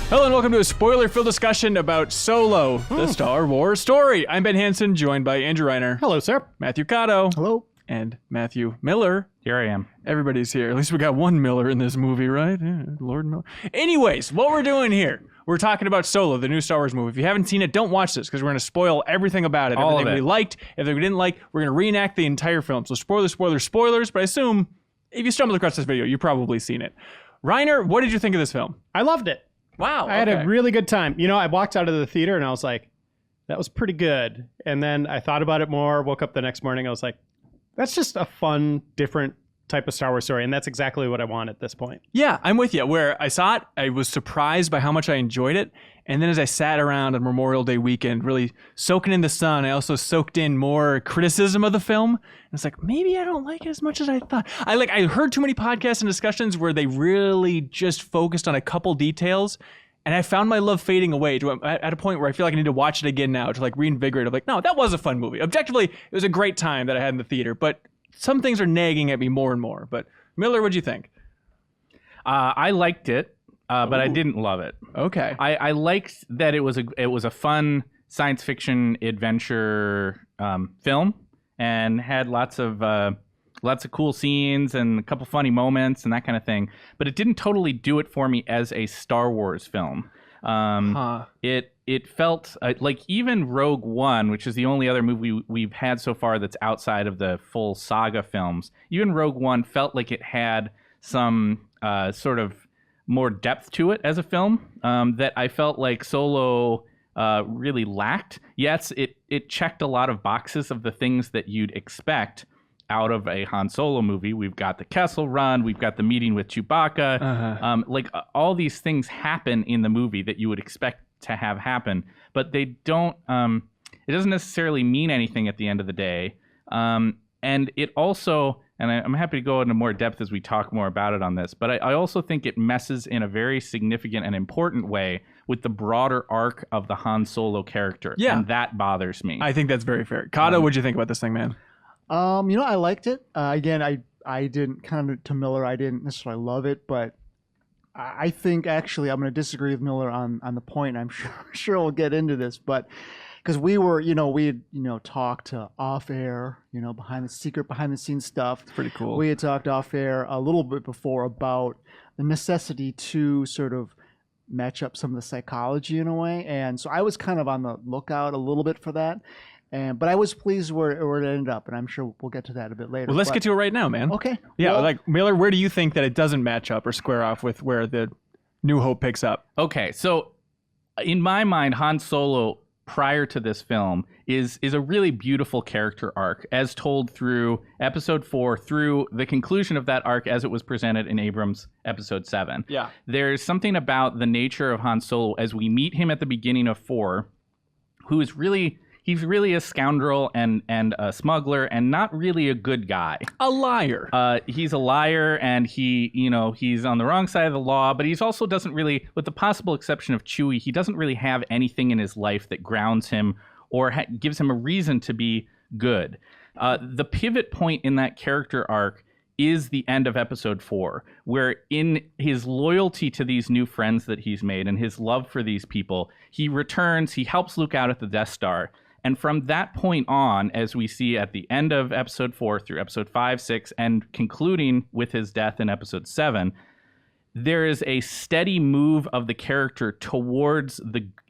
Hello and welcome to a spoiler-filled discussion about Solo, the Star Wars story. I'm Ben Hanson, joined by Andrew Reiner. Hello, sir. Matthew Kato. Hello. And Matthew Miller. Here I am. Everybody's here. At least we got one Miller in this movie, right? Yeah, Lord Miller. Anyways, what we're doing here, we're talking about Solo, the new Star Wars movie. If you haven't seen it, don't watch this because we're going to spoil everything about it. All everything of it. we liked, everything we didn't like. We're going to reenact the entire film. So spoilers, but I assume if you stumbled across this video, you've probably seen it. Reiner, what did you think of this film? I loved it. Wow. I had a really good time. You know, I walked out of the theater and I was like, that was pretty good. And then I thought about it more, woke up the next morning. I was like, that's just a fun, different type of Star Wars story. And that's exactly what I want at this point. Yeah, I'm with you. Where I saw it, I was surprised by how much I enjoyed it. And then as I sat around on Memorial Day weekend, really soaking in the sun, I also soaked in more criticism of the film. And it's like, maybe I don't like it as much as I thought. I heard too many podcasts and discussions where they really just focused on a couple details. And I found my love fading away to at a point where I feel like I need to watch it again now to like reinvigorate. I'm like, no, that was a fun movie. Objectively, it was a great time that I had in the theater. But some things are nagging at me more and more. But Miller, what'd you think? I liked it, but I didn't love it. Okay. I liked that it was a fun science fiction adventure film and had lots of cool scenes and a couple funny moments and that kind of thing. But it didn't totally do it for me as a Star Wars film. It felt like even Rogue One, which is the only other movie we've had so far that's outside of the full saga films, even Rogue One felt like it had some sort of more depth to it as a film that I felt like Solo really lacked. Yes, it checked a lot of boxes of the things that you'd expect out of a Han Solo movie. We've got the Kessel Run, we've got the meeting with Chewbacca. All these things happen in the movie that you would expect to have happen, but they don't. It doesn't necessarily mean anything at the end of the day. And it also, and I'm happy to go into more depth as we talk more about it on this, but I also think it messes in a very significant and important way with the broader arc of the Han Solo character. Yeah. And that bothers me. I think that's very fair. Kato, what'd you think about this thing, man? I liked it. Again, I didn't, kind of to Miller, I didn't necessarily love it, but I think actually I'm going to disagree with Miller on the point. I'm sure we'll get into this, but because we had talked off air, behind the scenes stuff. It's pretty cool. We had talked off air a little bit before about the necessity to sort of match up some of the psychology in a way, and so I was kind of on the lookout a little bit for that. But I was pleased where it ended up, and I'm sure we'll get to that a bit later. Well, let's get to it right now, man. Okay. Yeah, well, like Miller, where do you think that it doesn't match up or square off with where the New Hope picks up? Okay, so in my mind, Han Solo prior to this film is a really beautiful character arc as told through episode 4 through the conclusion of that arc as it was presented in Abrams episode 7. Yeah. There's something about the nature of Han Solo as we meet him at the beginning of 4, who is really... He's really a scoundrel and a smuggler and not really a good guy. A liar. He's a liar and he's on the wrong side of the law, but he's also doesn't really, with the possible exception of Chewie, he doesn't really have anything in his life that grounds him or gives him a reason to be good. The pivot point in that character arc is the end of episode 4, where in his loyalty to these new friends that he's made and his love for these people, he returns, he helps Luke out at the Death Star. And from that point on, as we see at the end of episode 4 through episode 5, 6, and concluding with his death in episode 7, there is a steady move of the character towards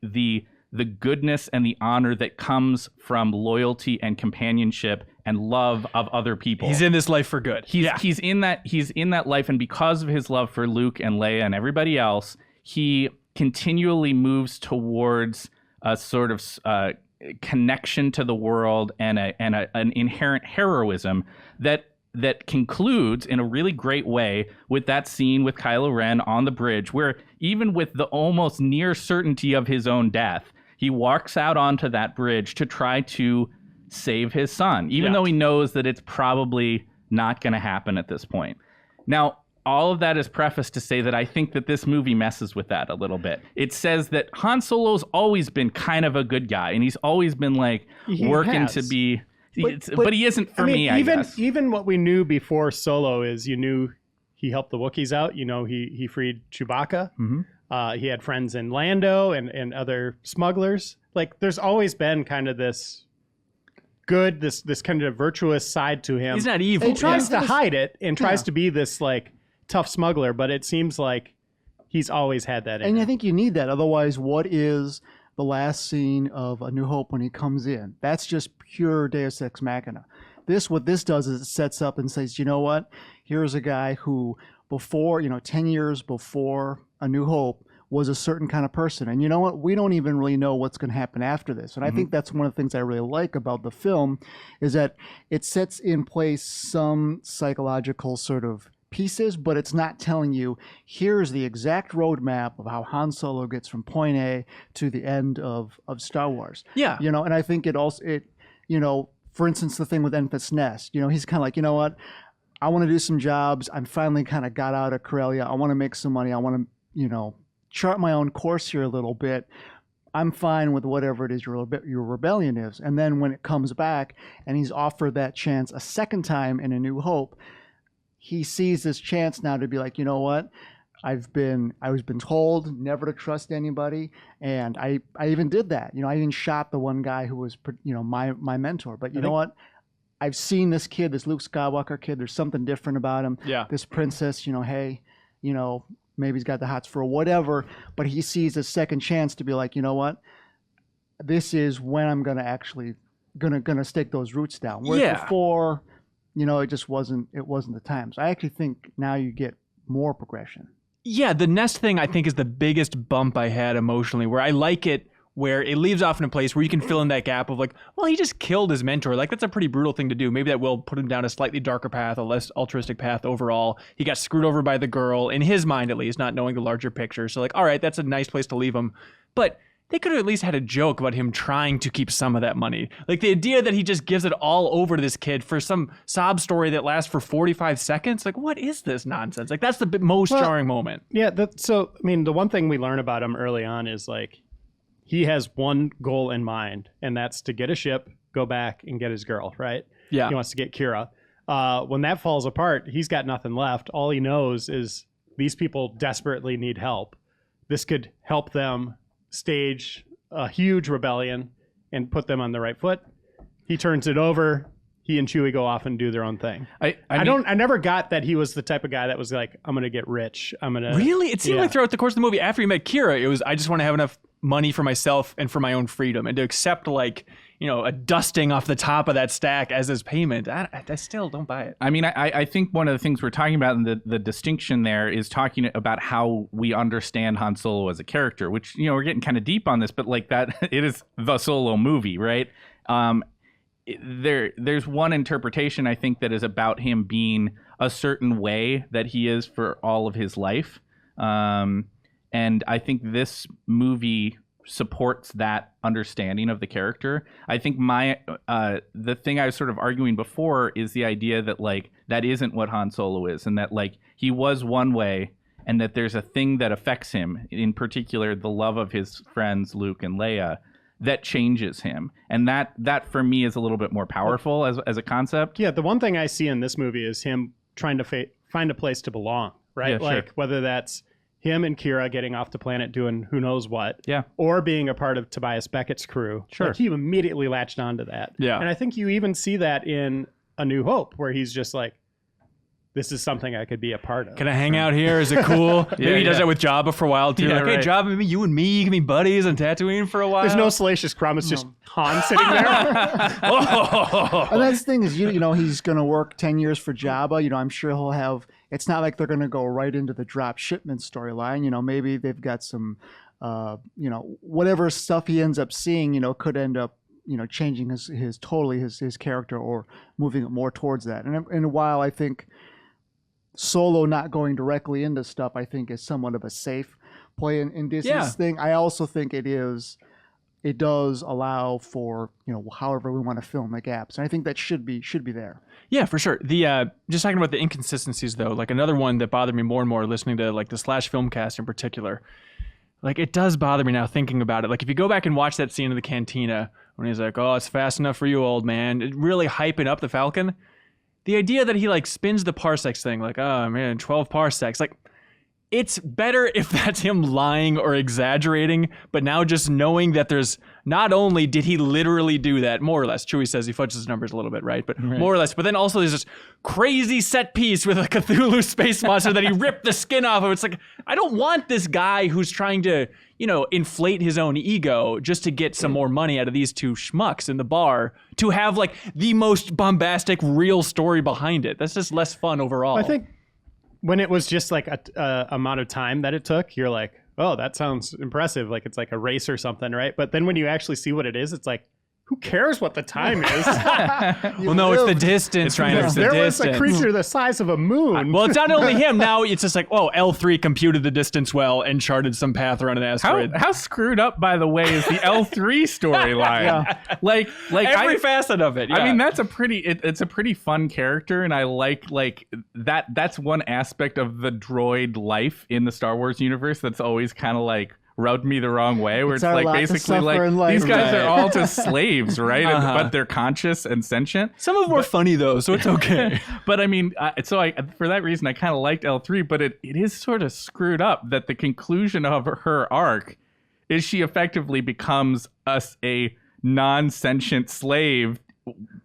the goodness and the honor that comes from loyalty and companionship and love of other people. He's in this life for good. He's in that life, and because of his love for Luke and Leia and everybody else, he continually moves towards a sort of connection to the world and an inherent heroism that concludes in a really great way with that scene with Kylo Ren on the bridge, where even with the almost near certainty of his own death, he walks out onto that bridge to try to save his son, even though he knows that it's probably not going to happen at this point. Now, all of that is prefaced to say that I think that this movie messes with that a little bit. It says that Han Solo's always been kind of a good guy, and he's always been working to be... But he isn't for me, I guess. Even what we knew before Solo is you knew he helped the Wookiees out. You know, he freed Chewbacca. Mm-hmm. He had friends in Lando and other smugglers. Like, there's always been kind of this good, this kind of virtuous side to him. He's not evil. He tries to hide it and tries to be this like tough smuggler, but it seems like he's always had that in And him. I think you need that. Otherwise, what is the last scene of A New Hope when he comes in? That's just pure Deus Ex Machina. What this does is it sets up and says, you know what? Here's a guy who before, 10 years before A New Hope was a certain kind of person. And you know what? We don't even really know what's going to happen after this. And I think that's one of the things I really like about the film is that it sets in place some psychological sort of pieces, but it's not telling you here's the exact roadmap of how Han Solo gets from point A to the end of Star Wars. Yeah. And I think for instance, the thing with Enfys Nest, he's kind of like, you know what? I want to do some jobs. I'm finally kind of got out of Corellia. I want to make some money. I want to, chart my own course here a little bit. I'm fine with whatever it is your rebellion is. And then when it comes back and he's offered that chance a second time in A New Hope, he sees this chance now to be like, you know what? I was been told never to trust anybody, and I even did that. I even shot the one guy who was my mentor. But you know what? I've seen this kid, this Luke Skywalker kid. There's something different about him. Yeah. This princess, hey, maybe he's got the hots for whatever, but he sees a second chance to be like, you know what? This is when I'm gonna actually gonna stake those roots down. Whereas before, it just wasn't the time. So I actually think now you get more progression. Yeah, the Nest thing I think is the biggest bump I had emotionally, where I like it where it leaves off in a place where you can fill in that gap of like, well, he just killed his mentor. Like, that's a pretty brutal thing to do. Maybe that will put him down a slightly darker path, a less altruistic path overall. He got screwed over by the girl, in his mind at least, not knowing the larger picture. So like, all right, that's a nice place to leave him. But they could have at least had a joke about him trying to keep some of that money. Like the idea that he just gives it all over to this kid for some sob story that lasts for 45 seconds. Like, what is this nonsense? Like, that's the most jarring moment. Yeah. The one thing we learn about him early on is like, he has one goal in mind, and that's to get a ship, go back, and get his girl, right? Yeah. He wants to get Kira. When that falls apart, he's got nothing left. All he knows is these people desperately need help. This could help them stage a huge rebellion and put them on the right foot. He turns it over. He and Chewie go off and do their own thing. I never got that he was the type of guy that was like, I'm going to get rich. Really? It seemed like throughout the course of the movie, after he met Kira, it was, I just want to have enough money for myself and for my own freedom, and to accept like, a dusting off the top of that stack as his payment. I still don't buy it. I mean, I think one of the things we're talking about in the distinction there is talking about how we understand Han Solo as a character, which, we're getting kind of deep on this, but like that, it is the Solo movie, right? There's one interpretation I think that is about him being a certain way that he is for all of his life. And I think this movie supports that understanding of the character. I think the thing I was sort of arguing before is the idea that like that isn't what Han Solo is, and that like he was one way, and that there's a thing that affects him, in particular the love of his friends Luke and Leia, that changes him. And that for me is a little bit more powerful as a concept. Yeah, the one thing I see in this movie is him trying to find a place to belong, right? Yeah, like sure. whether that's him and Kira getting off the planet doing who knows what, Yeah. or being a part of Tobias Beckett's crew. Sure. Like, he immediately latched onto that. Yeah. And I think you even see that in A New Hope, where he's just like, this is something I could be a part of. Can I hang out here? Is it cool? Maybe he does that with Jabba for a while too. Yeah, Like, hey, right. Jabba, maybe you and me can be buddies on Tatooine for a while. There's no Salacious Crumb. It's just Han sitting there. And that's the thing is, he's going to work 10 years for Jabba. I'm sure he'll have, it's not like they're going to go right into the drop shipment storyline. Maybe they've got some, whatever stuff he ends up seeing, could end up, changing his character or moving it more towards that. And while I think Solo not going directly into stuff, I think is somewhat of a safe play in Disney's thing. I also think it does allow for, however we want to film the gaps. And I think that should be there. Yeah, for sure. The just talking about the inconsistencies though, like another one that bothered me more and more listening to like the Slash Filmcast in particular. Like, it does bother me now thinking about it. Like, if you go back and watch that scene in the cantina when he's like, "Oh, it's fast enough for you, old man," really hyping up the Falcon. the idea that he like spins the parsecs thing, like, oh man, 12 parsecs, like. It's better if that's him lying or exaggerating, but now just knowing that there's not only did he literally do that, more or less, Chewie says he fudges his numbers a little bit, right? But more or less, but then also there's this crazy set piece with a Cthulhu space monster that he ripped the skin off of. It's like, I don't want this guy who's trying to, inflate his own ego just to get some more money out of these two schmucks in the bar to have like the most bombastic real story behind it. That's just less fun overall. I think when it was just like a amount of time that it took, you're like, oh, that sounds impressive. Like it's like a race or something, right? But then when you actually see what it is, it's like, who cares what the time is? Well, no, it's the distance, Reiner. It's the there distance. was a creature the size of a moon. Well, it's not only him. Now it's just like, oh, L3 computed the distance well and charted some path around an asteroid. How screwed up, by the way, is the L3 storyline? Like every facet of it. Yeah. I mean, that's it's a pretty fun character, and I like that. That's one aspect of the droid life in the Star Wars universe that's always kind of like rubbed me the wrong way, where it's like basically like these guys are all just slaves, right? But they're conscious and sentient. Some of them were funny though, so it's okay. But I mean, for that reason, I kind of liked L3, but it is sort of screwed up that the conclusion of her arc is she effectively becomes a non-sentient slave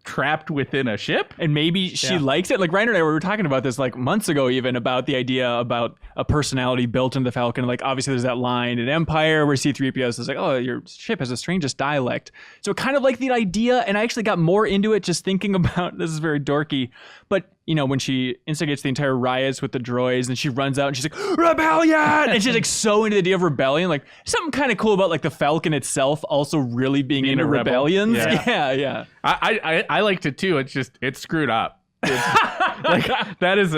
trapped within a ship, and maybe she likes it. Like Reiner and I were talking about this like months ago, even about the idea about a personality built into the Falcon. Like obviously there's that line in Empire where C-3PO is like, oh, your ship has the strangest dialect. So kind of like the idea, and I actually got more into it just thinking about, this is very dorky, but when she instigates the entire riots with the droids and she runs out and she's like, rebellion! And she's like so into the idea of rebellion. Like something kind of cool about like the Falcon itself also really being into rebellions. Yeah. I liked it too. It's screwed up. Like that is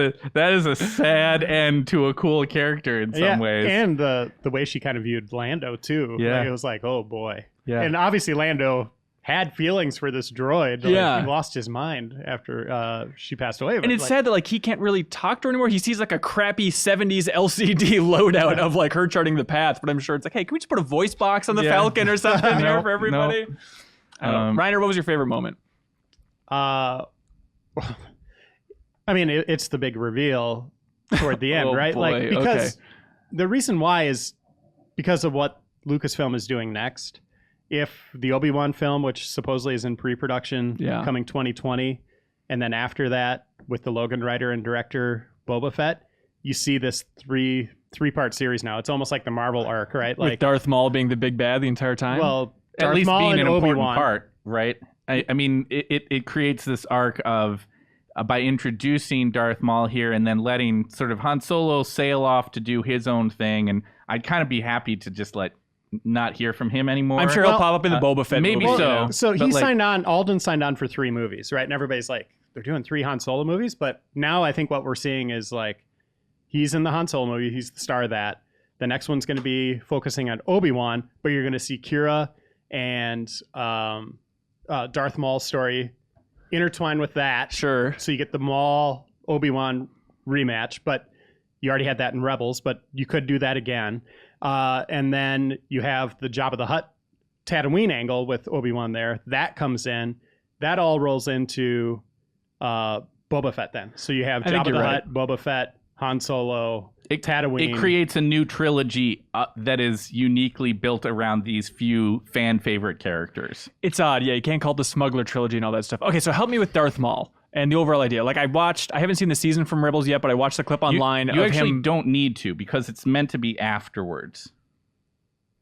a sad end to a cool character in some ways. And the way she kind of viewed Lando too. Yeah. Like, it was like, oh boy. Yeah. And obviously Lando had feelings for this droid. Like, he lost his mind after she passed away. And it's sad that like he can't really talk to her anymore. He sees like a crappy 70s LCD loadout of like her charting the path, but I'm sure it's like, hey, can we just put a voice box on the Falcon or something here for everybody? I don't know. Reiner, what was your favorite moment? I mean, it's the big reveal toward the end, right? Boy. Like, because the reason why is because of what Lucasfilm is doing next. If the Obi-Wan film, which supposedly is in pre-production coming 2020, and then after that with the Logan writer and director Boba Fett, you see this three-part series now. It's almost like the Marvel arc, right? Like with Darth Maul being the big bad the entire time? Well, at Darth least Maul being and an important Obi-Wan. part, right? I mean, it creates this arc of by introducing Darth Maul here and then letting sort of Han Solo sail off to do his own thing, and I'd kind of be happy to just not hear from him anymore. I'm sure he'll pop up in the Boba Fett maybe movie. so. So he signed on, Alden signed on for 3 movies, right? And everybody's like, they're doing 3 Han Solo movies, but now I think what we're seeing is like, he's in the Han Solo movie, he's the star of that. The next one's going to be focusing on Obi-Wan, but you're going to see Kira and Darth Maul's story intertwined with that. Sure. So you get the Maul Obi-Wan rematch, but you already had that in Rebels, but you could do that again. And then you have the Jabba the Hutt Tatooine angle with Obi-Wan there. That comes in. That all rolls into Boba Fett then. So you have Jabba the Hutt, Boba Fett, Han Solo, Tatooine. It creates a new trilogy that is uniquely built around these few fan favorite characters. It's odd. Yeah, you can't call it the Smuggler trilogy and all that stuff. Okay, so help me with Darth Maul and the overall idea. Like I haven't seen the season from Rebels yet, but I watched the clip online you of actually him. Don't need to, because it's meant to be afterwards.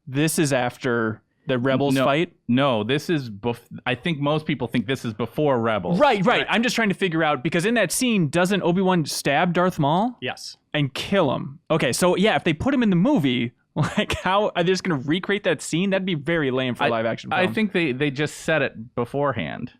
This is after the Rebels fight? No, this is I think most people think this is before Rebels. Right. I'm just trying to figure out, because in that scene, doesn't Obi-Wan stab Darth Maul? Yes. And kill him. Okay, so yeah, if they put him in the movie, like how are they just going to recreate that scene? That'd be very lame for a live action film. I think they just said it beforehand.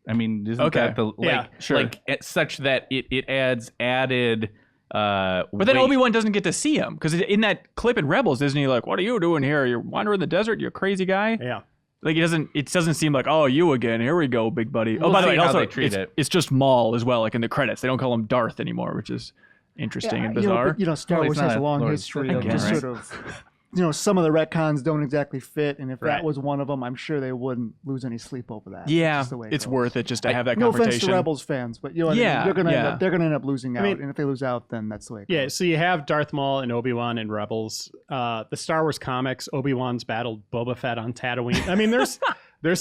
I mean, isn't that the sure. such that it adds added but then Obi-Wan doesn't get to see him, because in that clip in Rebels, isn't he like, what are you doing here? You're wandering the desert, you crazy guy? Yeah. Like it doesn't seem like, oh, you again, here we go, big buddy. We'll by the way, how also they treat it. It's just Maul as well, like in the credits. They don't call him Darth anymore, which is interesting and bizarre. Star Wars has a long history of just right? sort of some of the retcons don't exactly fit, and if Right. that was one of them, I'm sure they wouldn't lose any sleep over that. Yeah, Just the way it it's goes. worth it just to have that No offense confrontation. to Rebels fans, but you know what I mean? Yeah, they're gonna yeah. they're gonna end up losing out, mean- and if they lose out, then that's the way it Yeah, goes. so you have Darth Maul and Obi-Wan in Rebels. The Star Wars comics, Obi-Wan's battled Boba Fett on Tatooine. I mean, there's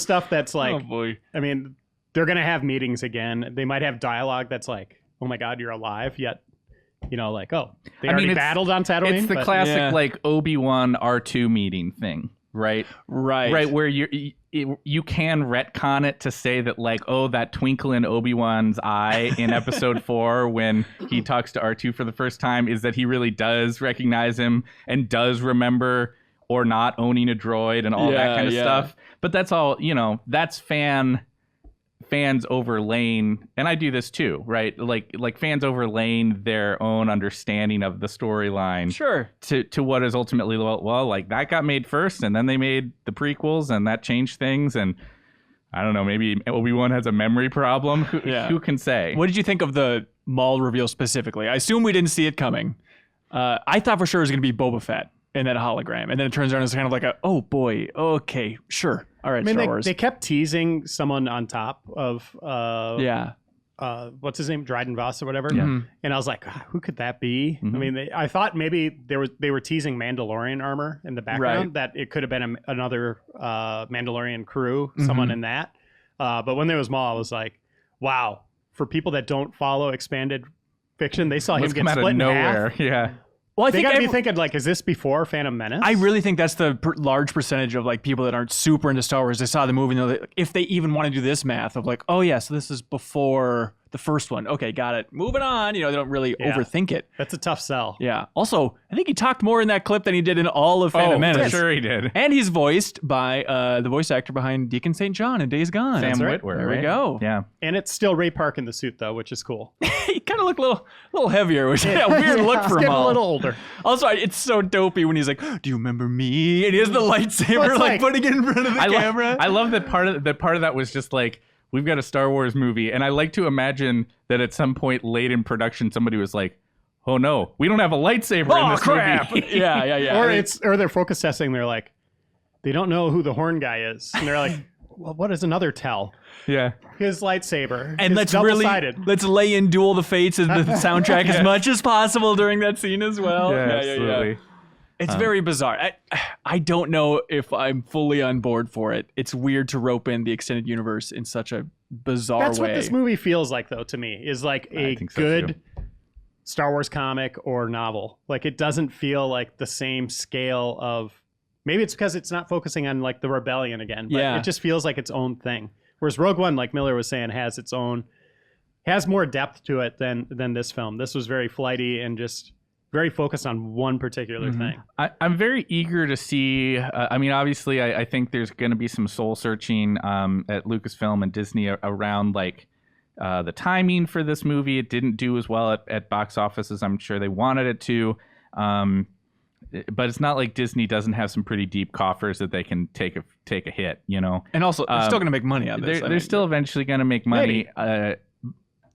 stuff that's like, Oh boy. I mean, they're gonna have meetings again. They might have dialogue that's like, "Oh my God, you're alive!" Yet, like, oh, they already it's- battled on Tatooine. It's the but- classic Yeah. like Obi-Wan R2 meeting thing, right? Right. Where you can retcon it to say that like, oh, that twinkle in Obi-Wan's eye in episode 4 when he talks to R2 for the first time is that he really does recognize him and does remember or not owning a droid and all that kind of stuff. But that's all, that's fans overlaying, and I do this too, right? Like fans overlaying their own understanding of the storyline Sure. to what is ultimately, well, like that got made first, and then they made the prequels, and that changed things, and I don't know, maybe Obi-Wan has a memory problem. Who can say? What did you think of the Maul reveal specifically? I assume we didn't see it coming. I thought for sure it was going to be Boba Fett in that hologram, and then it turns out it's kind of like oh boy, okay, sure, all right, I mean, Star Wars. they kept teasing someone on top of Yeah. What's his name, Dryden Voss or whatever. Mhm. And I was like, who could that be? Mhm. I mean, I thought maybe they were teasing Mandalorian armor in the background, that it could have been another Mandalorian crew, someone in that. But when there was Maul, I was like, wow. For people that don't follow expanded fiction, they saw him Let's get come out split of in nowhere. half. Yeah. Well, I They think got to be thinking like, is this before Phantom Menace? I really think that's the large percentage of like people that aren't super into Star Wars. They saw the movie and they're like, if they even want to do this math of like, oh yeah, so this is before the first one. Okay, got it. Moving on. They don't really Yeah. overthink it. That's a tough sell. Yeah. Also, I think he talked more in that clip than he did in all of Phantom For Menace. sure he did. And he's voiced by the voice actor behind Deacon St. John in Days Gone. Sam right. Witwer. There we right? go. Yeah. And it's still Ray Park in the suit though, which is cool. He kind of looked a little heavier, which is a weird look for He's him. getting a little older. Also, it's so dopey when he's like, "Do you remember me?" And he has the lightsaber, Well, it's like like- putting it in front of the camera. I love that part of that was just like, we've got a Star Wars movie, and I like to imagine that at some point late in production, somebody was like, "Oh no, we don't have a lightsaber in Oh this crap! movie." yeah. Or they're focus testing. They're like, they don't know who the horn guy is, and they're like, well, what is another tell? Yeah. His lightsaber. And It's let's lay in Duel the Fates as the soundtrack as much as possible during that scene as well. Absolutely. It's very bizarre. I don't know if I'm fully on board for it. It's weird to rope in the extended universe in such a bizarre That's way. what this movie feels like, though, to me, is like a think so, good Star Wars comic or novel. Like, it doesn't feel like the same scale of. Maybe it's because it's not focusing on like the rebellion again, but Yeah. it just feels like its own thing. Whereas Rogue One, like Miller was saying, has more depth to it than this film. This was very flighty and just very focused on one particular thing. I'm very eager to see. I mean, obviously, I think there's going to be some soul searching at Lucasfilm and Disney around like the timing for this movie. It didn't do as well at box office as I'm sure they wanted it to. But it's not like Disney doesn't have some pretty deep coffers that they can take a hit, And also, they're still going to make money on this. They're still eventually going to make money.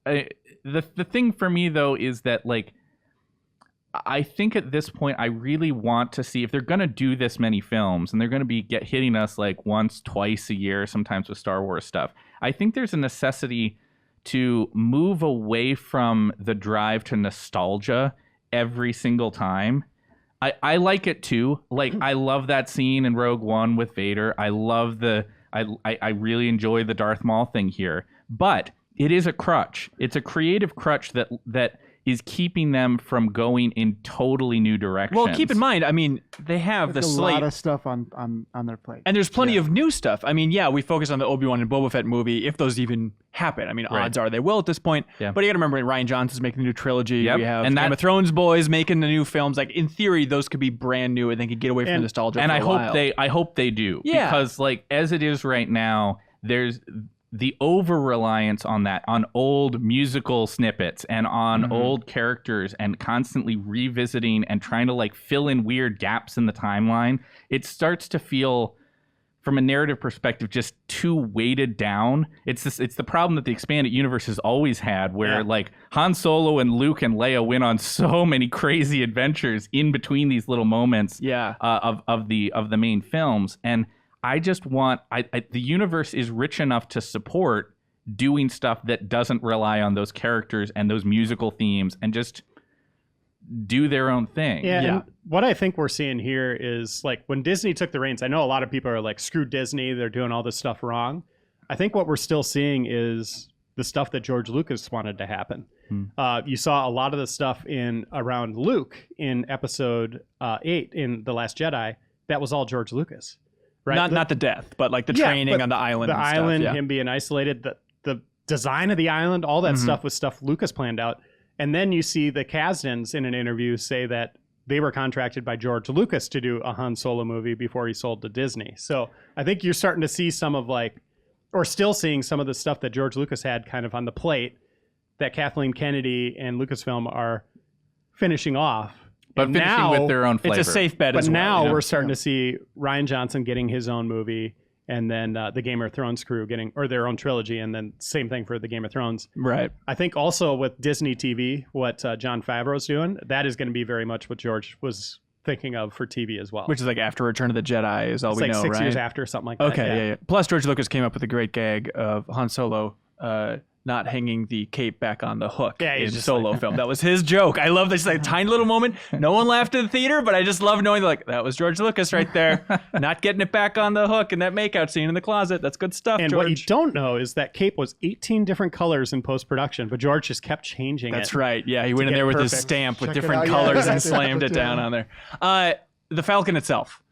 The thing for me though is that like, I think at this point I really want to see if they're going to do this many films and they're going to be hitting us like once, twice a year, sometimes with Star Wars stuff. I think there's a necessity to move away from the drive to nostalgia every single time. I like it too. Like, I love that scene in Rogue One with Vader. I love I really enjoy the Darth Maul thing here. But it is a crutch. It's a creative crutch that is keeping them from going in totally new directions. Well, keep in mind, I mean, they have the There's a slate. lot of stuff on their plate. And there's plenty of new stuff. I mean, yeah, we focus on the Obi-Wan and Boba Fett movie, if those even happen. I mean, odds are they will at this point. Yeah. But you got to remember, Ryan Johnson's making the new trilogy. Yep. We have And Game that- of Thrones boys making the new films. Like, in theory, those could be brand new and they could get away from And- nostalgia And for I a while. hope they do. Yeah. Because like as it is right now, there's the over reliance on old musical snippets and on old characters and constantly revisiting and trying to like fill in weird gaps in the timeline. It starts to feel, from a narrative perspective, just too weighted down. It's the problem that the expanded universe has always had, where like Han Solo and Luke and Leia went on so many crazy adventures in between these little moments of the main films. And I just want the universe is rich enough to support doing stuff that doesn't rely on those characters and those musical themes and just do their own thing. Yeah. And what I think we're seeing here is like when Disney took the reins, I know a lot of people are like, screw Disney, they're doing all this stuff wrong. I think what we're still seeing is the stuff that George Lucas wanted to happen. You saw a lot of the stuff around Luke in episode 8 in The Last Jedi. That was all George Lucas, right? Not the death, but like the training on the island. The and island, stuff, him being isolated, the design of the island, all that stuff was stuff Lucas planned out. And then you see the Kasdans in an interview say that they were contracted by George Lucas to do a Han Solo movie before he sold to Disney. So I think you're starting to see some of or still seeing some of the stuff that George Lucas had kind of on the plate that Kathleen Kennedy and Lucasfilm are finishing off. But finishing with their own flavor. It's a safe bet But as well. now we're starting to see Rian Johnson getting his own movie, and then the Game of Thrones crew getting, or their own trilogy, and then same thing for the Game of Thrones. Right. I think also with Disney TV, what Jon Favreau's doing, that is going to be very much what George was thinking of for TV as well. Which is like after Return of the Jedi is all it's we like know, 6 right? years after, something like that. Okay, yeah. Plus, George Lucas came up with a great gag of Han Solo not hanging the cape back on the hook in Solo film. That was his joke. I love this like tiny little moment. No one laughed in the theater, but I just love knowing like that was George Lucas right there, not getting it back on the hook in that makeout scene in the closet. That's good stuff, And George. what you don't know is that cape was 18 different colors in post-production, but George just kept changing it. That's right. Yeah, he went in get there with his perfect. stamp with Check it different out. Yeah, colors and exactly. slammed it down on there. The Falcon itself.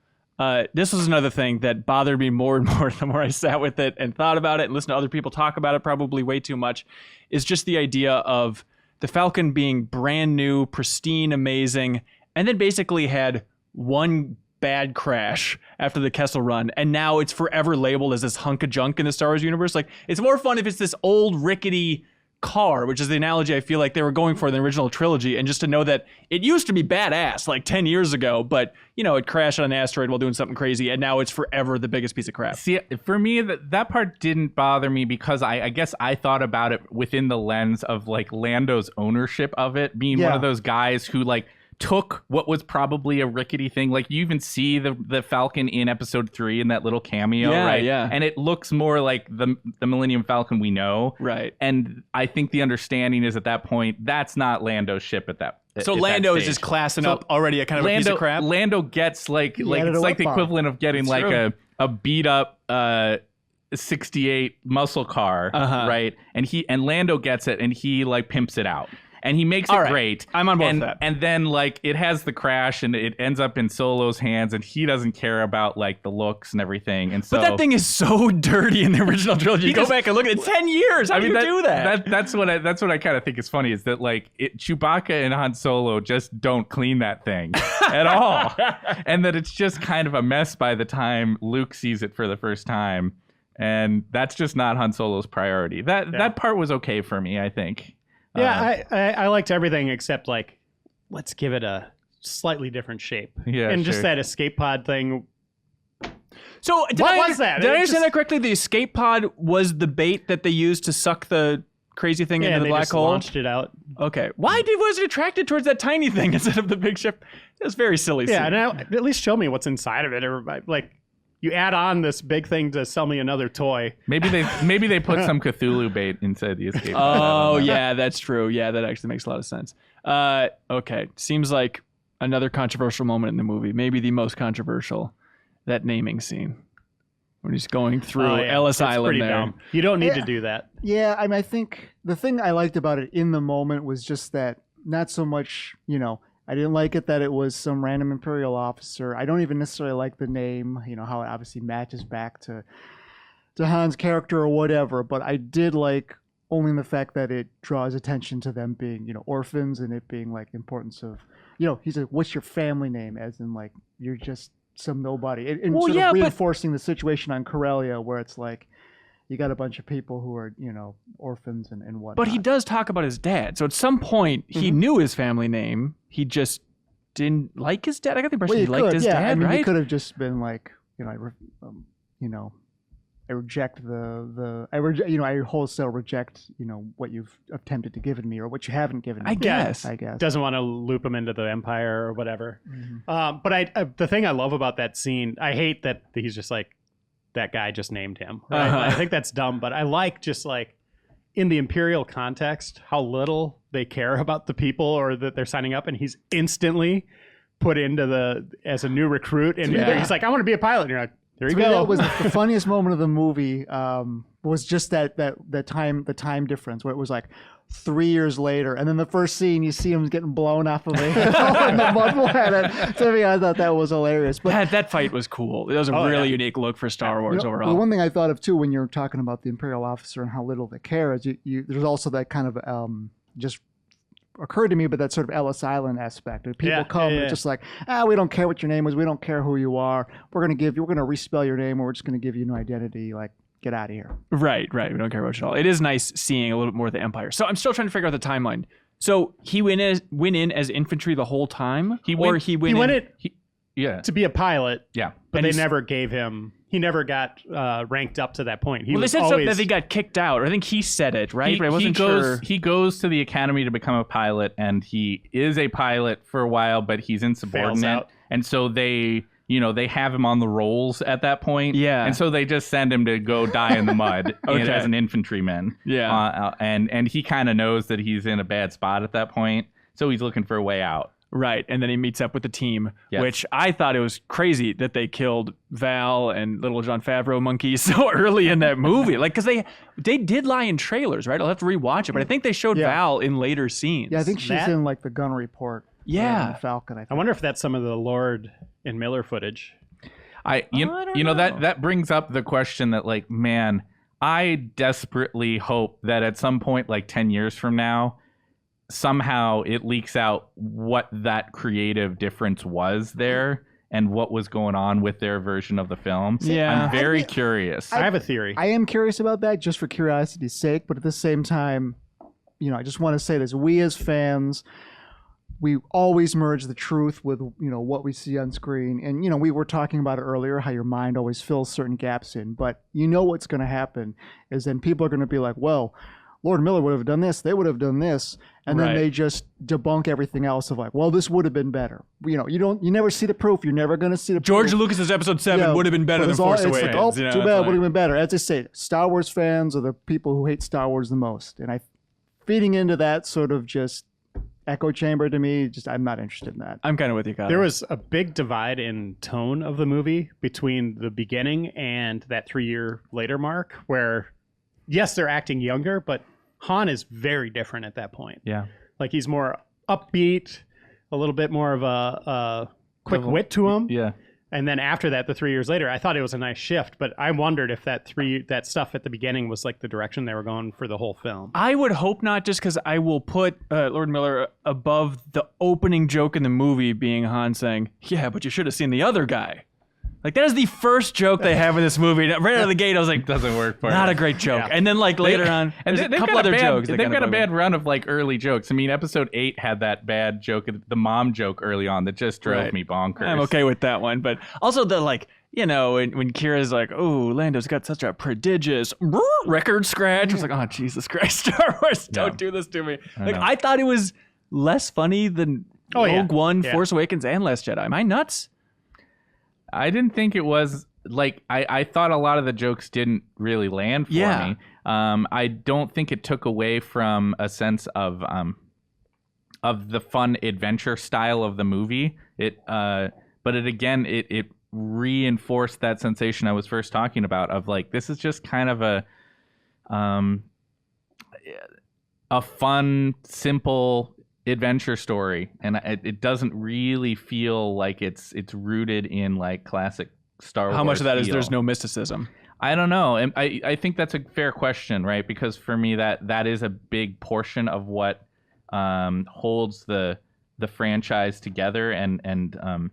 This was another thing that bothered me more and more the more I sat with it and thought about it and listened to other people talk about it, probably way too much, is just the idea of the Falcon being brand new, pristine, amazing, and then basically had one bad crash after the Kessel Run, and now it's forever labeled as this hunk of junk in the Star Wars universe. Like, it's more fun if it's this old, rickety car, which is the analogy I feel like they were going for in the original trilogy, and just to know that it used to be badass like 10 years ago, but it crashed on an asteroid while doing something crazy, and now it's forever the biggest piece of crap. See, for me, that part didn't bother me because I guess I thought about it within the lens of like Lando's ownership of it, being one of those guys who like took what was probably a rickety thing. Like you even see the Falcon in episode 3 in that little cameo, right? Yeah. And it looks more like the Millennium Falcon we know. Right. And I think the understanding is at that point, that's not Lando's ship at that So at Lando that is stage. just classing up already a kind of a piece of crap? Lando gets like added it's a like the whip on. equivalent of getting It's like true. a beat up 68 muscle car, right? And Lando gets it and he like pimps it out. And he makes it All right. great. I'm on board and, with that. And then like it has the crash and it ends up in Solo's hands and he doesn't care about like the looks and everything. And so But that thing is so dirty in the original trilogy. You go just- back and look at it. 10 years. How do you do that? That's what I kind of think is funny is that like Chewbacca and Han Solo just don't clean that thing at all, and that it's just kind of a mess by the time Luke sees it for the first time, and that's just not Han Solo's priority. That part was okay for me, I think. Yeah, I liked everything except like, let's give it a slightly different shape. Yeah, and just sure. that escape pod thing. So did What I was that? Did I It understand just- that correctly? The escape pod was the bait that they used to suck the crazy thing Yeah, into and the they black just hole? launched it out. Okay. Why was it attracted towards that tiny thing instead of the big ship? It was very silly. Yeah, scene. and at least show me what's inside of it. Or like, you add on this big thing to sell me another toy. Maybe they put some Cthulhu bait inside the escape. Oh, yeah, that's true. Yeah, that actually makes a lot of sense. Okay. Seems like another controversial moment in the movie. Maybe the most controversial. That naming scene. When he's going through Ellis That's Island pretty there. dumb. You don't need Yeah. to do that. Yeah, I mean, I think the thing I liked about it in the moment was just that not so much, I didn't like it that it was some random Imperial officer. I don't even necessarily like the name, how it obviously matches back to Han's character or whatever, but I did like only the fact that it draws attention to them being, orphans and it being like importance of, he's like, what's your family name? As in like, you're just some nobody. And Well, sort yeah, of but- reinforcing the situation on Corellia where it's like, you got a bunch of people who are, orphans and whatnot. But he does talk about his dad. So at some point, he knew his family name. He just didn't like his dad. I got the impression he liked his dad, I mean, right? he could have just been like, I reject I wholesale reject, what you've attempted to give me or what you haven't given me. I guess. Doesn't want to loop him into the Empire or whatever. But the thing I love about that scene, I hate that he's just like, that guy just named him. Right? I think that's dumb, but I like just like in the Imperial context, how little they care about the people or that they're signing up, and he's instantly put into as a new recruit, and he's like, I want to be a pilot. And you're like, there you go. That was the funniest moment of the movie. Was just that the time difference where it was like 3 years later, and then the first scene you see him getting blown off of a hill in the mud planet. So I thought that was hilarious. But that fight was cool. It was a really unique look for Star Wars overall. The one thing I thought of too when you're talking about the Imperial officer and how little they care is there's also that kind of just occurred to me, but that sort of Ellis Island aspect. People come and it's just like, we don't care what your name is, we don't care who you are. We're gonna respell your name, or we're just gonna give you an identity. Like, get out of here. Right. We don't care about you at all. It is nice seeing a little bit more of the Empire. So I'm still trying to figure out the timeline. So he went in as infantry the whole time, to be a pilot. Yeah, but they never gave him. He never got ranked up to that point. They said something that he got kicked out. I think he said it, right? But I wasn't sure. He goes to the academy to become a pilot, and he is a pilot for a while, but he's insubordinate. And so they have him on the rolls at that point. Yeah. And so they just send him to go die in the mud as an infantryman. Yeah. And he kind of knows that he's in a bad spot at that point, so he's looking for a way out. Right, and then he meets up with the team, which I thought it was crazy that they killed Val and Little John Favreau monkey so early in that movie. Like, because they did lie in trailers, right? I'll have to rewatch it, but I think they showed Val in later scenes. Yeah, I think she's in like the gun report. Yeah, Falcon. I wonder if that's some of the Lord and Miller footage. That brings up the question that, like, man, I desperately hope that at some point, like 10 years from now, somehow it leaks out what that creative difference was there and what was going on with their version of the film. Yeah. I'm very curious. I have a theory. I am curious about that just for curiosity's sake, but at the same time, I just want to say this. We as fans, we always merge the truth with, what we see on screen. And, we were talking about it earlier, how your mind always fills certain gaps in. But what's going to happen is then people are going to be like, well, Lord Miller would have done this, they would have done this, and then they just debunk everything else of like, well, this would have been better. You never see the proof. You're never going to see the George proof. Lucas's Episode 7 would have been better than Force Awakens. Like, too bad, would have been better. As I say, Star Wars fans are the people who hate Star Wars the most, and feeding into that sort of just echo chamber to me, I'm not interested in that. I'm kind of with you, Kato. There was a big divide in tone of the movie between the beginning and that 3 year later mark, where yes, they're acting younger, but Han is very different at that point. Yeah. Like, he's more upbeat, a little bit more of a quick wit to him. Yeah. And then after that, the 3 years later, I thought it was a nice shift, but I wondered if that stuff at the beginning was like the direction they were going for the whole film. I would hope not, just because I will put Lord Miller above the opening joke in the movie being Han saying, yeah, but you should have seen the other guy. Like, that is the first joke they have in this movie. Right out of the gate, I was like, doesn't work for not it. a great joke. Yeah. And then, like, later on, and there's a couple other jokes. They've got a bad run of, like, early jokes. I mean, Episode 8 had that bad joke, the mom joke early on that just drove me bonkers. I'm okay with that one. But also the, like, when Kira's like, oh, Lando's got such a prodigious record scratch. I was like, oh, Jesus Christ, Star Wars, don't do this to me. I thought it was less funny than Rogue One, Force Awakens, and Last Jedi. Am I nuts? I didn't think it was... Like, I thought a lot of the jokes didn't really land for me. I don't think it took away from a sense of the fun adventure style of the movie. But it reinforced that sensation I was first talking about of, like, this is just kind of a fun, simple adventure story, and it doesn't really feel like it's rooted in, like, classic Star Wars. How much of that is feel. There's no mysticism? I don't know. And I think that's a fair question, right? Because for me, that is a big portion of what holds the franchise together and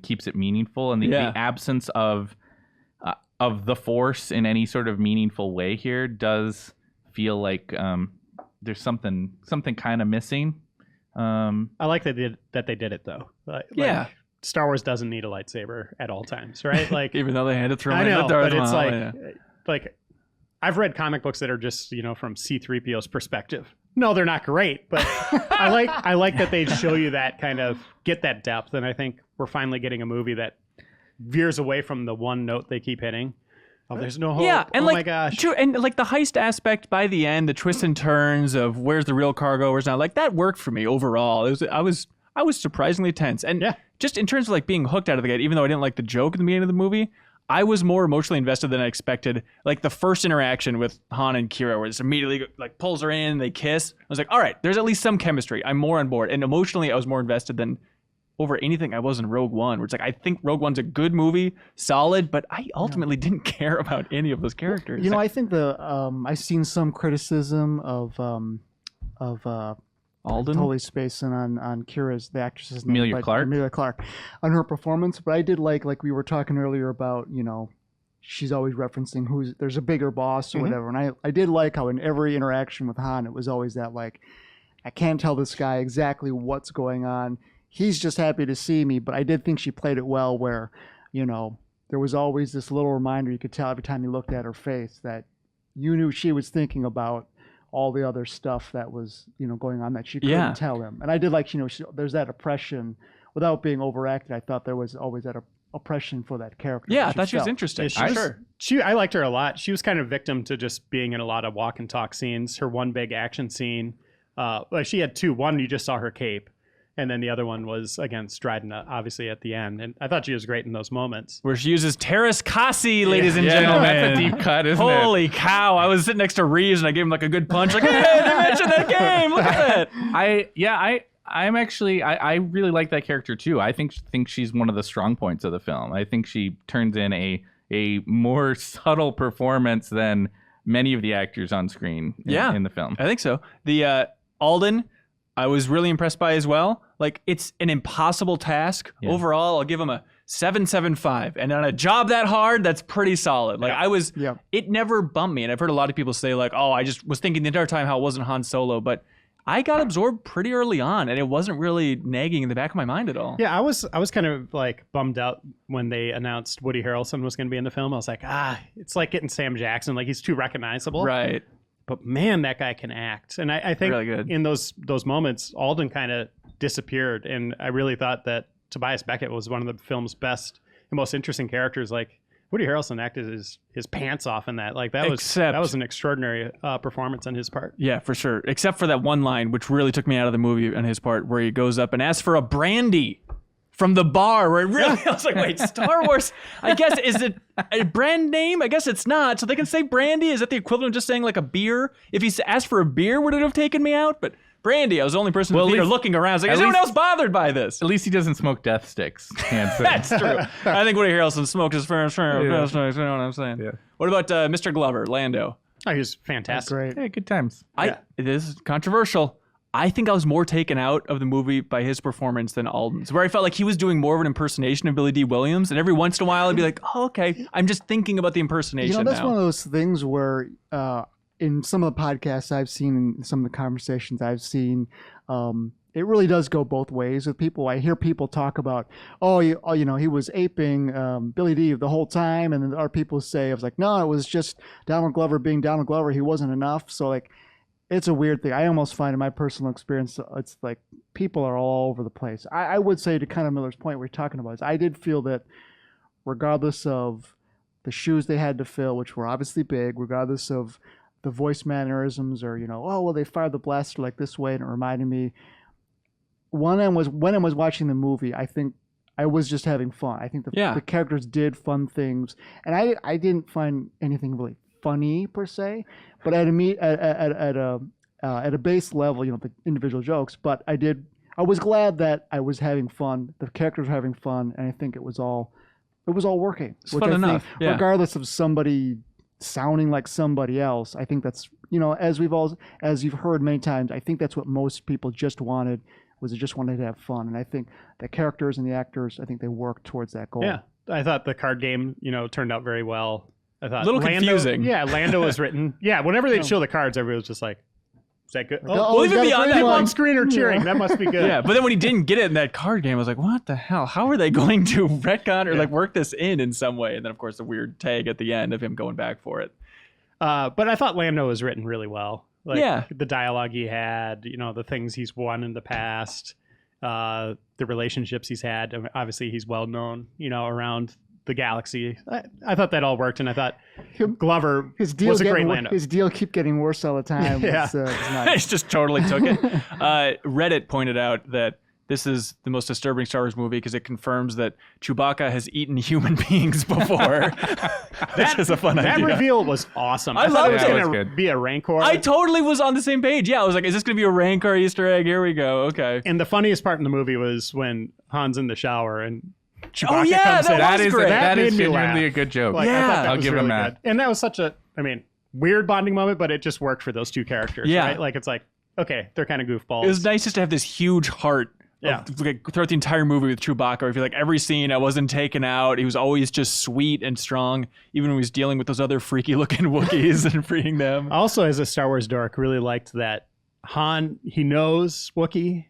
keeps it meaningful. And the absence of the Force in any sort of meaningful way here does feel like there's something kind of missing. I like that they did it though. Star Wars doesn't need a lightsaber at all times, right? Like, Even though they had to throw I in know, the Darth but it's Maul, like I've read comic books that are just, from C-3PO's perspective. No, they're not great, but I like that they show you that kind of get that depth, and I think we're finally getting a movie that veers away from the one note they keep hitting. Oh, there's no hope. Yeah, and oh like, my gosh. true, and like the heist aspect by the end, the twists and turns of where's the real cargo, where's not, like that worked for me overall. I was surprisingly tense, and just in terms of like being hooked out of the gate, even though I didn't like the joke in the beginning of the movie, I was more emotionally invested than I expected. Like the first interaction with Han and Kira, where it's immediately like pulls her in, they kiss. I was like, all right, there's at least some chemistry. I'm more on board, and emotionally, I was more invested than over anything I was in Rogue One, where it's like, I think Rogue One's a good movie, solid, but I ultimately didn't care about any of those characters. I think I've seen some criticism of Alden? totally spacing on Kira's, the actress's name. Emilia Clarke, on her performance. But I did like we were talking earlier about, she's always referencing there's a bigger boss or whatever. And I did like how in every interaction with Han, it was always that like, I can't tell this guy exactly what's going on. He's just happy to see me, but I did think she played it well where, there was always this little reminder you could tell every time you looked at her face that you knew she was thinking about all the other stuff that was, going on that she couldn't tell him. And I did like, there's that oppression without being overacted. I thought there was always that oppression for that character. Yeah, I thought she was interesting. I liked her a lot. She was kind of victim to just being in a lot of walk and talk scenes. Her one big action scene, she had two. One, you just saw her cape. And then the other one was against Dryden, obviously, at the end. And I thought she was great in those moments. Where she uses Terrace Kasi, ladies and gentlemen. That's a deep cut, isn't it? Holy cow. I was sitting next to Reeves and I gave him like a good punch. Like, hey, they mentioned that game. Look at that. I really like that character too. I think she's one of the strong points of the film. I think she turns in a more subtle performance than many of the actors on screen in the film. I think so. The Alden, I was really impressed by as well. Like, it's an impossible task. Yeah. Overall, I'll give him a 7.75. And on a job that hard, that's pretty solid. Like, it never bumped me. And I've heard a lot of people say, like, oh, I just was thinking the entire time how it wasn't Han Solo. But I got absorbed pretty early on, and it wasn't really nagging in the back of my mind at all. Yeah, I was kind of, like, bummed out when they announced Woody Harrelson was going to be in the film. I was like, it's like getting Sam Jackson. Like, he's too recognizable. Right. But man, that guy can act. And I think really good. In those moments, Alden kind of disappeared. And I really thought that Tobias Beckett was one of the film's best and most interesting characters. Like, Woody Harrelson acted his pants off in that. Like, that was an extraordinary performance on his part. Yeah, for sure. Except for that one line, which really took me out of the movie on his part, where he goes up and asks for a brandy from the bar, where it really, I was like, wait, Star Wars, I guess, is it a brand name? I guess it's not. So they can say brandy? Is that the equivalent of just saying like a beer? If he asked for a beer, would it have taken me out? But brandy, I was the only person in the theater looking around. I was like, is anyone else bothered by this? At least he doesn't smoke death sticks. That's true. I think Woody Harrelson smoked his first death sticks, you know what I'm saying? Yeah. What about Mr. Glover, Lando? Oh, he was fantastic. Great. Yeah, good times. This is controversial. I think I was more taken out of the movie by his performance than Alden's, where I felt like he was doing more of an impersonation of Billy D. Williams, and every once in a while I'd be like, oh, okay, I'm just thinking about the impersonation that's now. one of those things where in some of the podcasts I've seen, in some of the conversations I've seen, it really does go both ways with people. I hear people talk about, he was aping Billy D. the whole time, and then other people say, I was like, no, it was just Donald Glover being Donald Glover. He wasn't enough. So, like, it's a weird thing. I almost find in my personal experience, it's like people are all over the place. I would say, to kind of Miller's point we're talking about, is I did feel that regardless of the shoes they had to fill, which were obviously big, regardless of the voice mannerisms or, they fired the blaster like this way, and it reminded me, when I was watching the movie, I think I was just having fun. I think the characters did fun things, and I didn't find anything really funny per se, but at a base level, the individual jokes. But I was glad that I was having fun. The characters were having fun, and I think it was all working. It's fun enough, regardless of somebody sounding like somebody else. I think that's as you've heard many times. I think that's what most people just wanted. They just wanted to have fun, and I think the characters and the actors, I think they worked towards that goal. Yeah, I thought the card game, turned out very well. I thought a little confusing. Yeah, Lando was written. Yeah, whenever they'd show the cards, everybody was just like, that good? oh, he's even got a beyond green that, people one. on screen are cheering. That must be good. Yeah, but then when he didn't get it in that card game, I was like, what the hell? How are they going to retcon or like work this in some way? And then, of course, the weird tag at the end of him going back for it. But I thought Lando was written really well. Like, Yeah. the dialogue he had, the things he's won in the past, the relationships he's had. I mean, obviously, he's well known, around the galaxy. I thought that all worked, and I thought Glover was a great Lando. His deal keep getting worse all the time. Yeah. It's I nice. just totally took it. Reddit pointed out that this is the most disturbing Star Wars movie because it confirms that Chewbacca has eaten human beings before. That is a fun That idea. reveal was awesome. I thought loved it was it. going That was to good. be a Rancor. I totally was on the same page. Yeah, I was like, is this going to be a Rancor Easter egg? Here we go. Okay. And the funniest part in the movie was when Han's in the shower and Chewbacca Oh, yeah, comes that in. was That is great. that is made me genuinely laugh. a good joke. Like, I Yeah. thought that I'll was give really him that. good. And that was such a, weird bonding moment, but it just worked for those two characters. Yeah. Right? Like, it's like, okay, they're kind of goofballs. It was nice just to have this huge heart. Yeah. Like, throughout the entire movie with Chewbacca, I feel like every scene I wasn't taken out. He was always just sweet and strong, even when he was dealing with those other freaky looking Wookiees and freeing them. Also, as a Star Wars dork, really liked that Han, he knows Wookiee,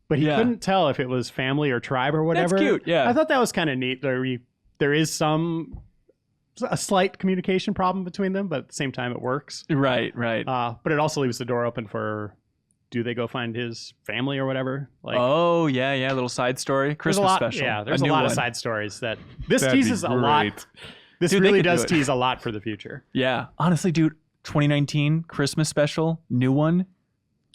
but he Yeah. couldn't tell if it was family or tribe or whatever. That's cute, yeah. I thought that was kind of neat. There is a slight communication problem between them, but at the same time, it works. Right. But it also leaves the door open for, do they go find his family or whatever? Like, Oh, yeah. Little side story. there's Christmas a lot. special. Yeah, there's a new lot of one. side stories that this That'd be teases a lot. great. This Dude, they really could do does it. tease a lot for the future. Yeah. Honestly, dude, 2019 Christmas special, new one.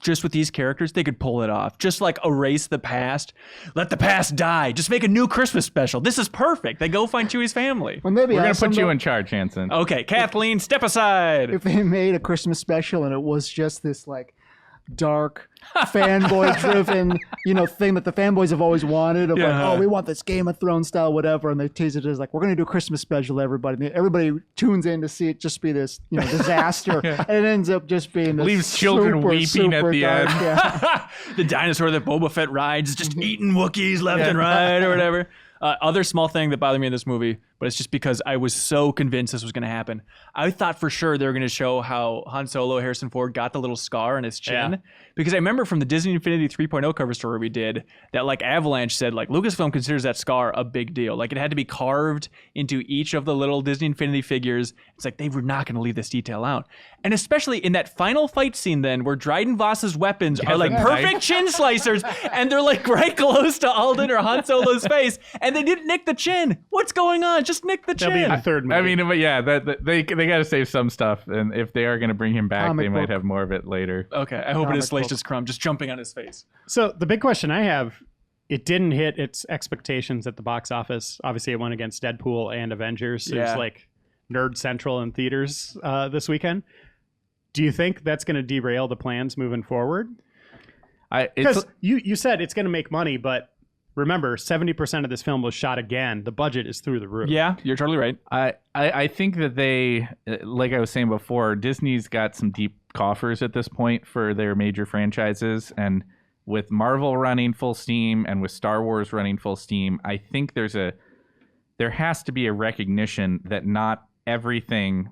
Just with these characters, they could pull it off. Just like erase the past. Let the past die. Just make a new Christmas special. This is perfect. They go find Chewie's family. When they be We're gonna awesome, put you though, in charge, Hanson. Okay, Kathleen, step aside. if they made a Christmas special and it was just this like dark fanboy driven thing that the fanboys have always wanted of Yeah. like, oh, we want this Game of Thrones style whatever, and they tease it as like, we're gonna do a Christmas special, everybody. And everybody tunes in to see it just be this disaster, and it ends up just being this Leaves children super, weeping at super the dark, end. yeah. The dinosaur that Boba Fett rides is just eating Wookiees left and right or whatever. Other small thing that bothered me in this movie, but it's just because I was so convinced this was going to happen. I thought for sure they were going to show how Han Solo, Harrison Ford, got the little scar on his chin. Yeah. Because I remember from the Disney Infinity 3.0 cover story we did that like Avalanche said like Lucasfilm considers that scar a big deal. Like it had to be carved into each of the little Disney Infinity figures. It's like they were not going to leave this detail out. And especially in that final fight scene then where Dryden Voss's weapons are like the perfect knife. chin slicers and they're like right close to Alden or Han Solo's face and they didn't nick the chin. What's going on? Just nick the That'll be in chin. the third movie. I mean, but yeah, they got to save some stuff, and if they are going to bring him back, Comic they might book. have more of it later. Okay, I hope it is Comic Salacious Crumb just jumping on his face. So the big question I have, it didn't hit its expectations at the box office. Obviously, it went against Deadpool and Avengers. So Yeah. it's like Nerd Central in theaters this weekend. Do you think that's going to derail the plans moving forward? It's Because you said it's going to make money, but remember, 70% of this film was shot again. The budget is through the roof. Yeah, you're totally right. I think that they, like I was saying before, Disney's got some deep coffers at this point for their major franchises, and with Marvel running full steam and with Star Wars running full steam, I think there has to be a recognition that not everything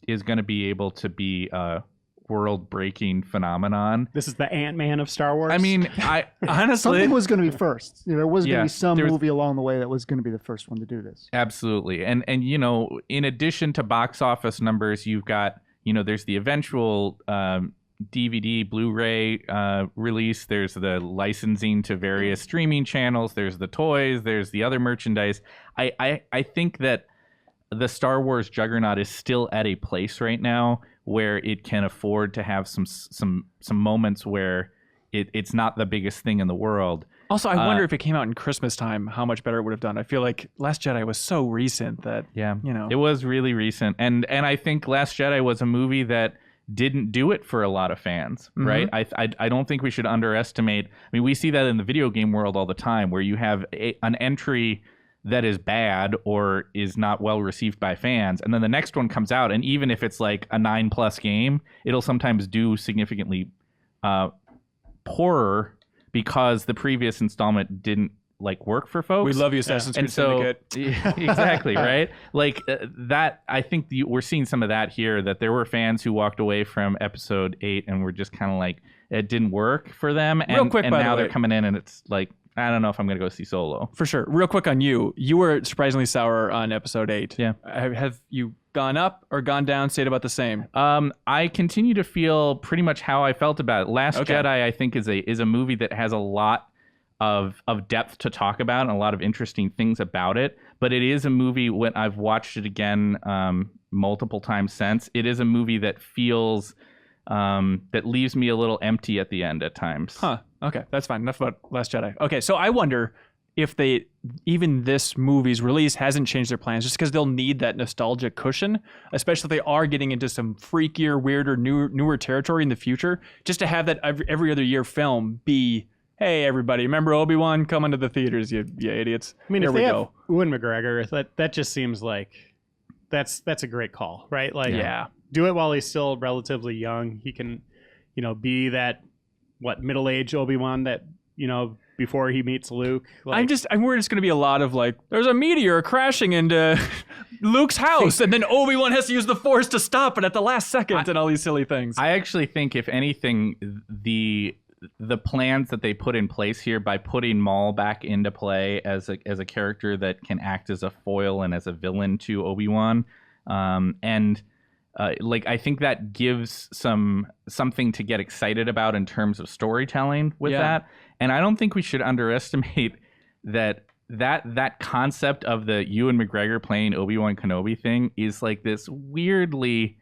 is going to be able to be a world-breaking phenomenon. This is the Ant-Man of Star Wars. I mean, Honestly, Something was going to be first. There was going to Yeah, be some there was- movie along the way that was going to be the first one to do this. Absolutely. And in addition to box office numbers, you've got, there's the eventual DVD, Blu-ray release. There's the licensing to various streaming channels. There's the toys. There's the other merchandise. I think that the Star Wars juggernaut is still at a place right now where it can afford to have some moments where it's not the biggest thing in the world. Also, I wonder if it came out in Christmas time, how much better it would have done. I feel like Last Jedi was so recent that, It was really recent, and I think Last Jedi was a movie that didn't do it for a lot of fans, right? I don't think we should underestimate. I mean, we see that in the video game world all the time, where you have an entry that is bad or is not well received by fans, and then the next one comes out, and even if it's like a 9+ game, it'll sometimes do significantly poorer because the previous installment didn't like work for folks. We love you, Assassin's Creed And so Syndicate. exactly, right? Like that, I think we're seeing some of that here, that there were fans who walked away from episode 8 and were just kind of like, it didn't work for them. And, Real quick, and by the now way. they're coming in and it's like, I don't know if I'm going to go see Solo. For sure. Real quick on you. You were surprisingly sour on episode 8. Yeah. Have you gone up or gone down, stayed about the same? I continue to feel pretty much how I felt about it. Last Okay. Jedi, I think, is a movie that has a lot of depth to talk about and a lot of interesting things about it. But it is a movie, when I've watched it again multiple times since, it is a movie that feels that leaves me a little empty at the end at times. Huh. Okay, that's fine. Enough about Last Jedi. Okay, so I wonder if even this movie's release hasn't changed their plans, just because they'll need that nostalgia cushion, especially if they are getting into some freakier, weirder, newer territory in the future, just to have that every other year film be, hey, everybody, remember Obi-Wan? Come into the theaters, you idiots. I mean, Here if we they go. have Ewan McGregor, that just seems like that's a great call, right? Like, Yeah. do it while he's still relatively young. He can, be that middle-aged Obi-Wan that before he meets Luke. Like, I'm worried it's going to be a lot of like, there's a meteor crashing into Luke's house, and then Obi-Wan has to use the Force to stop it at the last second, and all these silly things. I actually think, if anything, the plans that they put in place here by putting Maul back into play as a character that can act as a foil and as a villain to Obi-Wan, I think that gives something to get excited about in terms of storytelling with that. And I don't think we should underestimate that concept of the Ewan McGregor playing Obi-Wan Kenobi thing is like this weirdly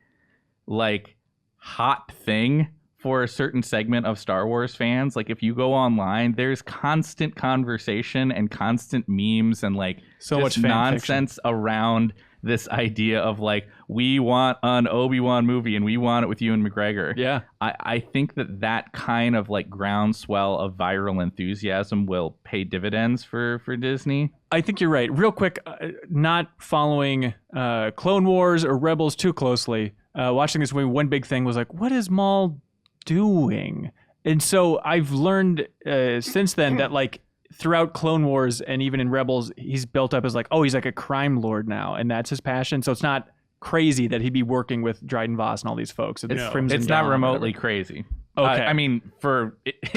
like hot thing for a certain segment of Star Wars fans. Like, if you go online, there's constant conversation and constant memes and like So just much fan nonsense around this idea of like, we want an Obi-Wan movie and we want it with Ewan McGregor. Yeah. I think that kind of like groundswell of viral enthusiasm will pay dividends for Disney. I think you're right. Real quick, not following Clone Wars or Rebels too closely, watching this movie, one big thing was like, what is Maul doing? And so I've learned since then that like throughout Clone Wars and even in Rebels, he's built up as like, oh, he's like a crime lord now, and that's his passion. So it's not crazy that he'd be working with Dryden Voss and all these folks. Crimson It's not Dawn or remotely whatever. crazy. Okay. I mean,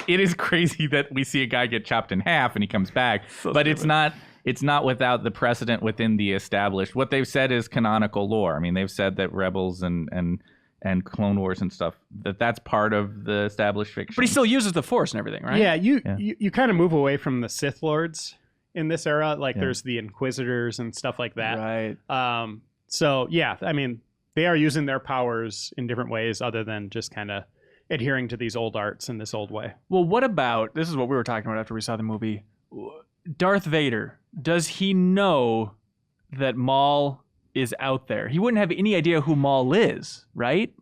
it is crazy that we see a guy get chopped in half and he comes back, but it's not without the precedent within the established. What they've said is canonical lore. I mean, they've said that Rebels and Clone Wars and stuff, that's part of the established fiction. But he still uses the Force and everything, right? Yeah, you kind of move away from the Sith Lords in this era. Like, there's the Inquisitors and stuff like that. Right. So yeah, I mean, they are using their powers in different ways other than just kind of adhering to these old arts in this old way. Well, what about, this is what we were talking about after we saw the movie, Darth Vader. Does he know that Maul is out there? He wouldn't have any idea who Maul is, right?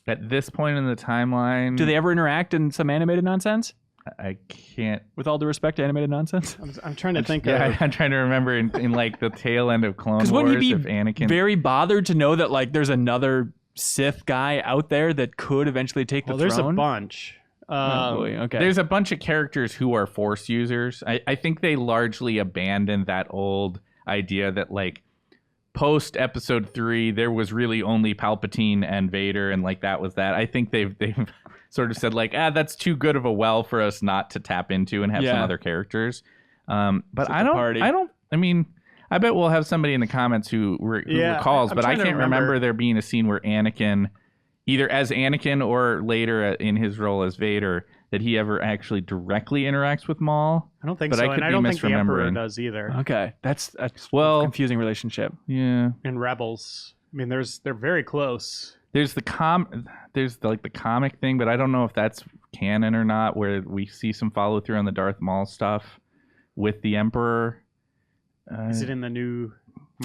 At this point in the timeline, Do they ever interact in some animated nonsense? I can't. With all due respect to animated nonsense? I'm trying to think. Yeah, I'm trying to remember in like the tail end of Clone Because Wars, wouldn't he if be Anakin. very bothered to know that like there's another Sith guy out there that could eventually take the there's throne? a bunch. Oh, boy. Okay. There's a bunch of characters who are Force users. I think they largely abandoned that old idea that like post Episode 3 there was really only Palpatine and Vader, and like that was that. I think they've sort of said like, that's too good of a well for us not to tap into and have some other characters. But I mean, I bet we'll have somebody in the comments who recalls, but I can't remember there being a scene where Anakin, either as Anakin or later in his role as Vader, that he ever actually directly interacts with Maul. I don't think but so, I could and I be don't think the Emperor misremembering. does either. Okay. That's a confusing relationship. Yeah. In Rebels, I mean, they're very close. There's the comic thing, but I don't know if that's canon or not, where we see some follow through on the Darth Maul stuff with the Emperor. Is it in the new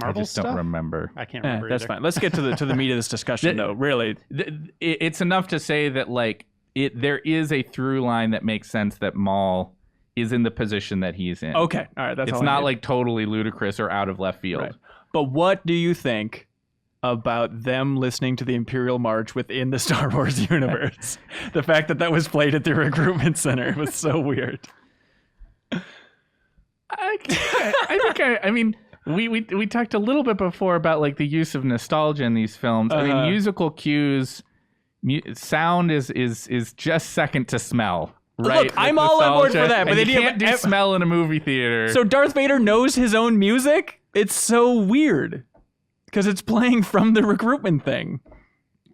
Marvel I just stuff? don't remember. I can't remember. That's either. fine. Let's get to the meat of this discussion, though. Really, It's enough to say that like there is a through line that makes sense that Maul is in the position that he's in. okay, all right. That's It's all I not need. like totally ludicrous or out of left field. Right. But what do you think about them listening to the Imperial March within the Star Wars universe? The fact that was played at the recruitment center was so weird. I mean, we talked a little bit before about like the use of nostalgia in these films. I mean, musical cues, sound is just second to smell. Right? Look, I'm all on board for that, but and then you can't do smell in a movie theater. So Darth Vader knows his own music? It's so weird because it's playing from the recruitment thing.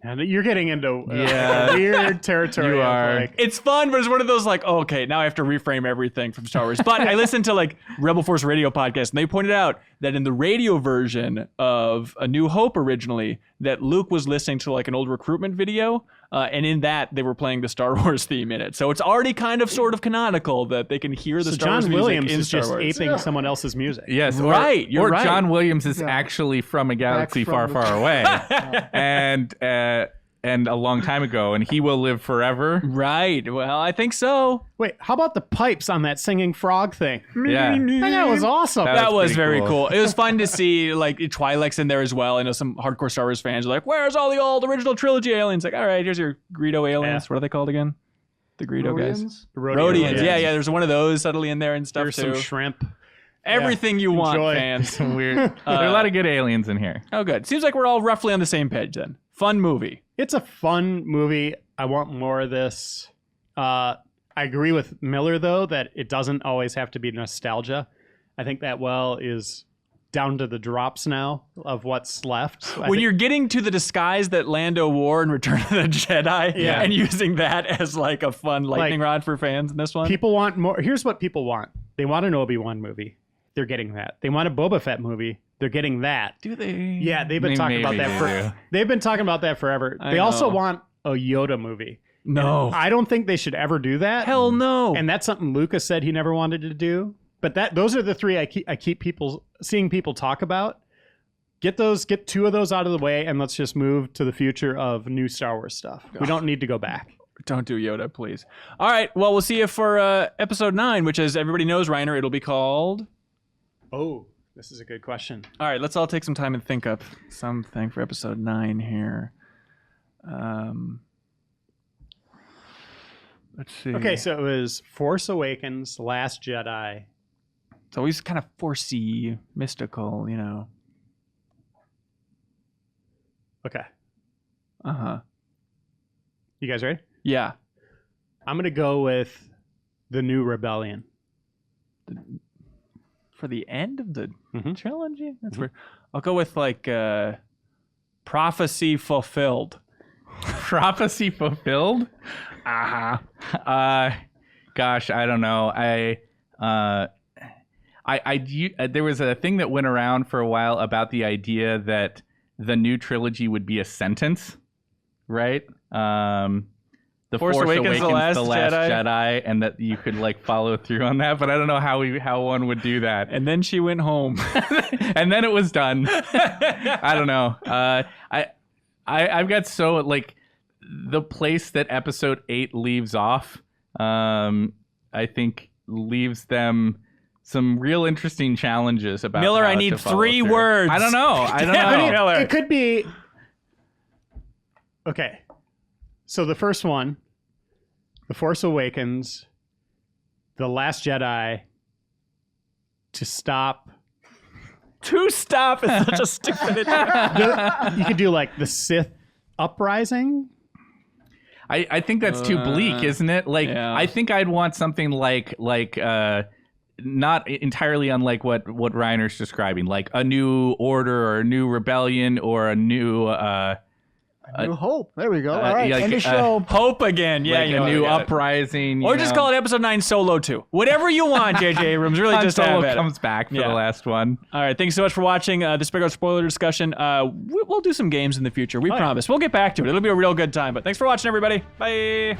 And you're getting into Yeah. weird territory. You of, are. like, It's fun, but it's one of those like, oh, okay, now I have to reframe everything from Star Wars. But I listened to like Rebel Force Radio podcast, and they pointed out that in the radio version of A New Hope originally, that Luke was listening to like an old recruitment video, and in that they were playing the Star Wars theme in it. So it's already kind of sort of canonical that they can hear the so Star Wars John music Williams in is Star just Wars. aping someone else's music. Yes, Right, you're or right. John Williams is actually from a galaxy far, from the- far away, and a long time ago, and he will live forever. Right. Well, I think so. Wait, how about the pipes on that singing frog thing? Yeah. That was awesome. That was pretty very cool. cool. It was fun to see like Twi'lek's in there as well. I know some hardcore Star Wars fans are like, "Where's all the old original trilogy aliens?" Like, all right, here's your Greedo aliens. Yeah. What are they called again? The Greedo guys. Rodians? Rodians. Yeah. There's one of those subtly in there and stuff There's too. some shrimp. Everything you want, Enjoy. fans. Some weird. there are a lot of good aliens in here. Oh, good. Seems like we're all roughly on the same page then. Fun movie. It's a fun movie. I want more of this. I agree with Miller, though, that it doesn't always have to be nostalgia. I think that is down to the drops now of what's left. When you're getting to the disguise that Lando wore in Return of the Jedi Yeah. and using that as like a fun lightning rod for fans in this one. People want more. Here's what people want. They want an Obi-Wan movie. They're getting that. They want a Boba Fett movie. They're getting that. Do they? Yeah, they've been talking about Maybe that they do. they've been talking about that forever. I They also know. want a Yoda movie. No. I don't think they should ever do that. Hell no. And that's something Lucas said he never wanted to do. But those are the three I keep seeing people talk about. Get two of those out of the way, and let's just move to the future of new Star Wars stuff. We don't need to go back. Don't do Yoda, please. All right. Well, we'll see you for episode 9, which, as everybody knows, Reiner, it'll be called. Oh, this is a good question. All right. Let's all take some time and think up something for episode 9 here. Let's see. Okay, so it was Force Awakens, Last Jedi. It's always kind of forcey, mystical, you know. Okay, Uh-huh. you guys ready? Yeah. I'm gonna go with The New Rebellion. For the end of the Mhm. trilogy? That's weird. I'll go with like Prophecy Fulfilled. Prophecy fulfilled. Gosh, I don't know. There was a thing that went around for a while about the idea that the new trilogy would be a sentence, right? The Force Awakens, the Last Jedi, and that you could like follow through on that. But I don't know how one would do that. And then she went home. And then it was done. I don't know. I've got so like the place that episode 8 leaves off. I think leaves them some real interesting challenges about Miller, how I to need follow 3 through. words. I don't know. Damn it, Miller. It could be. Okay, so the first one, The Force Awakens, The Last Jedi, to stop. To stop is such a stupid. You could do like the Sith uprising. I think that's too bleak, isn't it? Like, yeah. I think I'd want something like not entirely unlike what Reiner's describing, like a new order or a new rebellion or a new New Hope. There we go. All right, like, end of show. Hope again. Yeah, like you a know, new I got it. uprising. Or just call it episode 9 Solo 2. Whatever you want, JJ Abrams. Really Han just have Solo at it. comes back for Yeah. the last one. All right. Thanks so much for watching the Speculating spoiler discussion. We'll do some games in the future. We promise. We'll get back to it. It'll be a real good time. But thanks for watching, everybody. Bye.